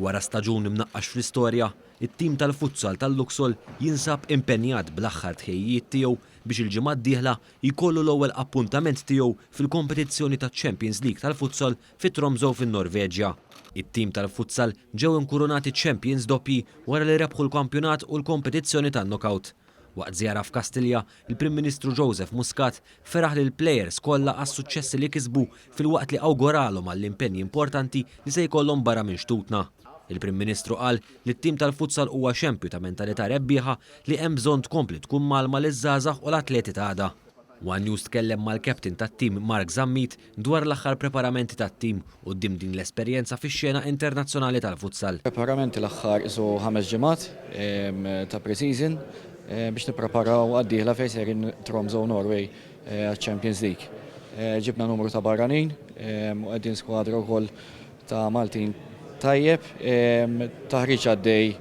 Wara staġun imnaqqax fl-istorja, it-tim tal-futsal tal-Luxol jinsab impenjat bl-aħħar tħejjiet tiegħu biex il-ġimgħa d-dieħla jkollu l-ewwel appuntament tiegħu fil-kompetizzjoni taċ-Champions League tal-futsal fit-Tromsø fin-Norveġja. It-tim tal-futsal ġew inkurunati Champions doppji wara li rebħu l-kampjonat u l-kompetizzjoni tan-knockout. Waqt żjara f'Kastilja, il-Prim Ministru Joseph Muscat feraħ lil plejers kollha għas-suċċessi li kisbu fil-waqt li awguralhom għall-impenji importanti li se jkollhom barra minn xtutna. Il-Prim Ministru qal li t-tim tal-futsal huwa xempju ta' mentalità rebbieħa li hemm bżonn tkompli tkun malma liż-żgħażagħ u l-atleti ta' għada. One News tkellem mal-kaptin tat-tim Mark Zammit dwar l-aħħar preparamenti tat-tim quddiem din l-esperjenza fix-xena internazzjonali tal-futsal. Preparamenti l-aħħar isu 5 ġimgħat ta' pre-season biex nippreparaw għad-dieħla fejn serin Tromsø Norway għax-Champions League. Ġibna numru ta' barranin u qegħdin skwadra wkoll ta' Maltin tajjeb, taħriġ għaddej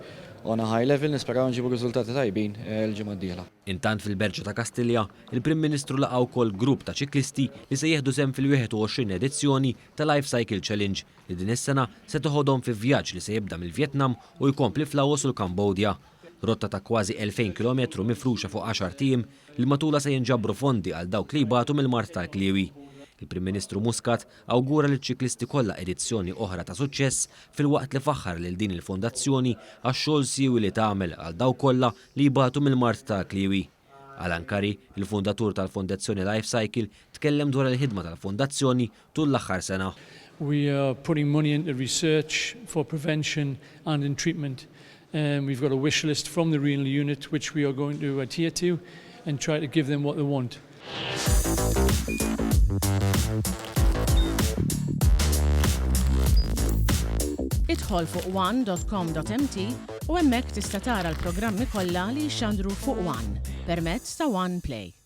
on a high level, nisperaw nġibu riżultati tajbin l-ġimgħa d-dieħla. Intant fil-Berġa ta' Kastilja, il-Prim Ministru laqgħu wkoll grupp ta' ċiklisti li se jieħdu sehem fil-21 edizzjoni ta' Life Cycle Challenge li din is-sena se toħodhom fi vjaġġ li se jibda mill-Vjetnam u jkompli fl-Laos u l-Kambodja. Rotta ta' kważi 2000 km mifruxa fuq 10 tim li matula se jinġabru fondi għal dawk li jbatu mill-Mart tal-Kliewi. Il-Prim Ministru Muscat awgura li ċ-ċiklisti kollha edizzjoni oħra ta' suċċess fil-waqt li faħħar lil din il-fondazzjoni għax-xogħol siewi li tagħmel għal dawk kollha li jbatu mill-Mart tal-Kliewi. Alan Curry, il-fundatur tal-Fondazzjoni Life Cycle, tkellem dwar il-ħidma tal-fondazzjoni tul l-aħħar sena. We are putting money into research for prevention and in treatment. We've got a wish list from the renal unit which we are going to adhere to and try to give them what they want. Idħol fuq one.com.mt u hemmhekk tista' tara l-programmi kollha li jxandru fuq One permezz ta' One Play.